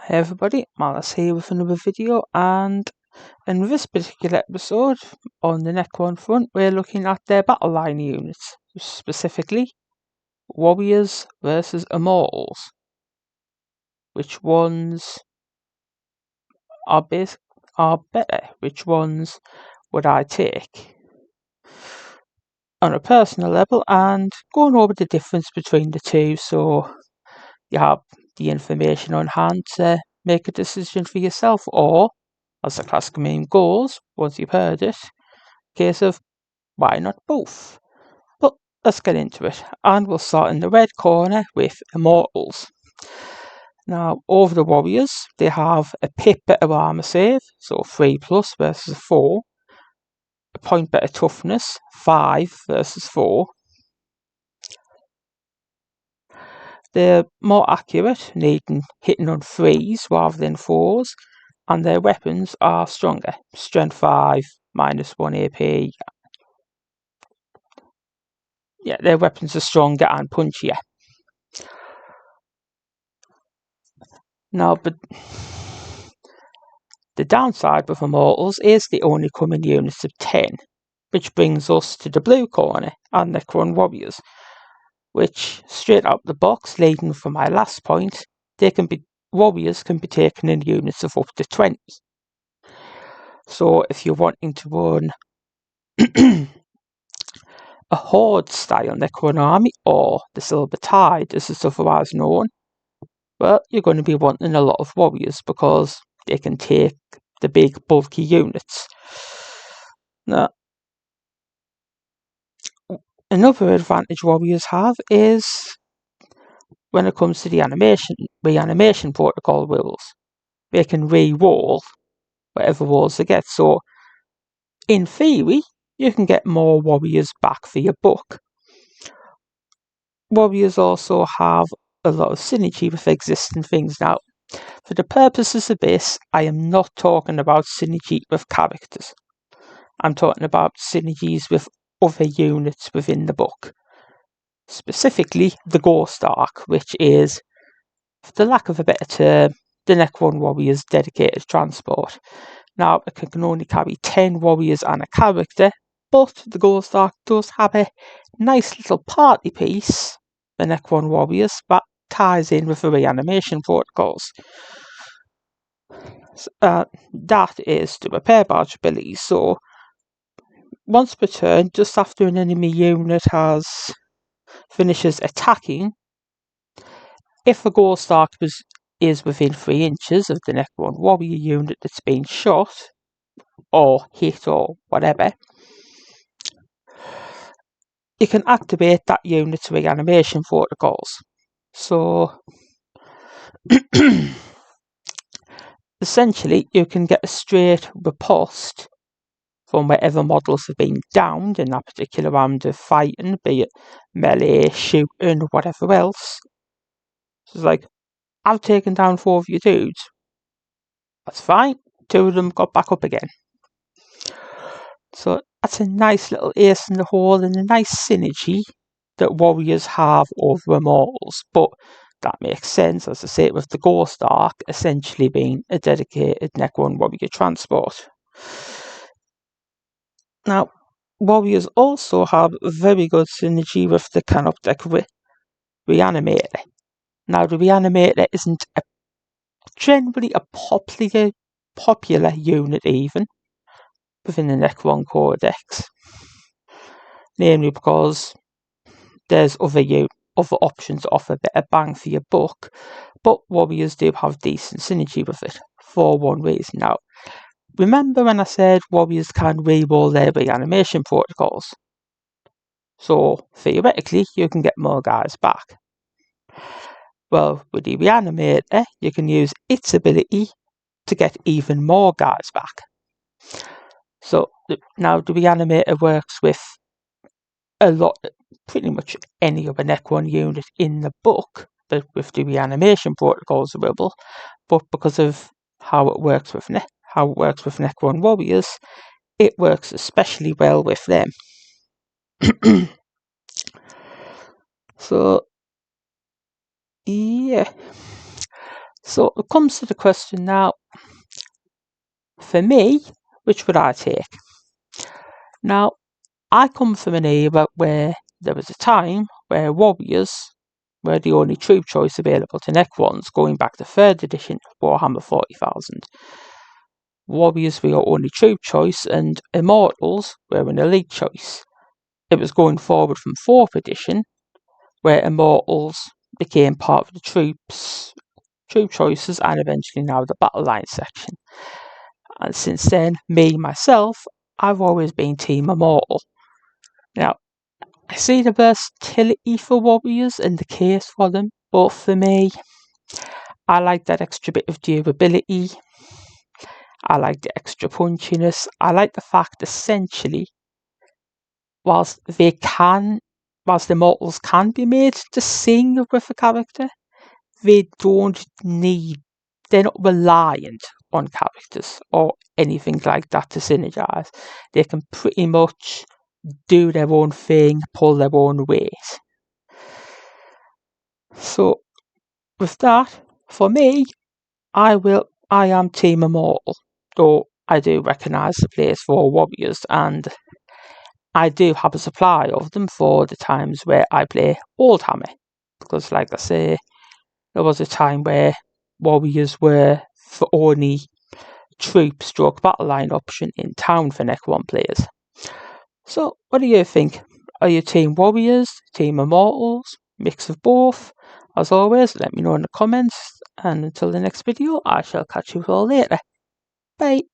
Hey everybody, Malas here with another video, and in this particular episode on the Necron front we're looking at their battleline units, specifically Warriors versus Immortals. Which ones are better? Which ones would I take on a personal level, and going over the difference between the two so you have the information on hand to make a decision for yourself, or as the classic meme goes, once you've heard it, case of why not both? But let's get into it, and we'll start in the red corner with Immortals. Now, over the Warriors, they have a pip better armor save, so 3+ versus 4, a point better toughness, 5 versus 4. They're more accurate, hitting on 3s rather than 4s, and their weapons are stronger. Strength 5, -1 AP. Yeah, their weapons are stronger and punchier. Now, but the downside with Immortals is they only come in units of 10, which brings us to the blue corner and Necron Warriors, which straight out the box, leading from my last point, Warriors can be taken in units of up to 20. So if you're wanting to run a Horde style Necron army, or the Silver Tide as it's otherwise known, well, you're going to be wanting a lot of Warriors because they can take the big bulky units. Now, another advantage Warriors have is when it comes to the reanimation protocol rules. They can re-roll whatever rolls they get. So, in theory, you can get more Warriors back for your buck. Warriors also have a lot of synergy with existing things. Now, for the purposes of this, I am not talking about synergy with characters. I'm talking about synergies with other units within the book. Specifically, the Ghost Arc, which is, for the lack of a better term, the Necron Warriors' dedicated transport. Now, it can only carry 10 Warriors and a character, but the Ghost Arc does have a nice little party piece, the Necron Warriors, that ties in with the reanimation protocols. That is the repair barge ability. So, once per turn, just after an enemy unit finishes attacking, if the Ghost Arc is within 3 inches of the Necron Warrior unit that's been shot, or hit, or whatever, you can activate that unit's reanimation protocols. So, essentially, you can get a straight riposte from whatever models have been downed in that particular round of fighting, be it melee, shooting, whatever else. So it's like, I've taken down 4 of your dudes. That's fine. 2 of them got back up again. So that's a nice little ace in the hole and a nice synergy that Warriors have over Immortals. But that makes sense, as I say, with the Ghost Arc essentially being a dedicated Necron Warrior transport. Now, Warriors also have very good synergy with the Canoptech Reanimator. Now, the Reanimator isn't generally a popular unit even within the Necron Codex, namely because there's other options that offer better bang for your buck, but Warriors do have decent synergy with it for one reason. Now, remember when I said Warriors can re-roll their reanimation protocols? So, theoretically, you can get more guys back. Well, with the Reanimator, you can use its ability to get even more guys back. So, now the Reanimator works with pretty much any other Necron unit in the book, but with the reanimation protocols available. But because of how it works with Necron Warriors, it works especially well with them. So, yeah. So it comes to the question now, for me, which would I take? Now, I come from an era where there was a time where warriors were the only troop choice available to Necrons, going back to 3rd edition Warhammer 40,000. Warriors were your only troop choice, and Immortals were an elite choice. It was going forward from 4th edition, where Immortals became part of the troop choices, and eventually now the battleline section. And since then, myself, I've always been Team Immortal. Now, I see the versatility for warriors and the case for them, but for me, I like that extra bit of durability. I like the extra punchiness. I like the fact, essentially, whilst Immortals can be made to sing with a character, they're not reliant on characters or anything like that to synergize. They can pretty much do their own thing, pull their own weight. So with that, for me, I am Team Immortal, though I do recognise the place for warriors, and I do have a supply of them for the times where I play Oldhammer, because like I say, there was a time where warriors were the only troop stroke battle line option in town for Necron players. So what do you think? Are you Team Warriors, Team Immortals, mix of both? As always, let me know in the comments, and until the next video, I shall catch you all later. Bye!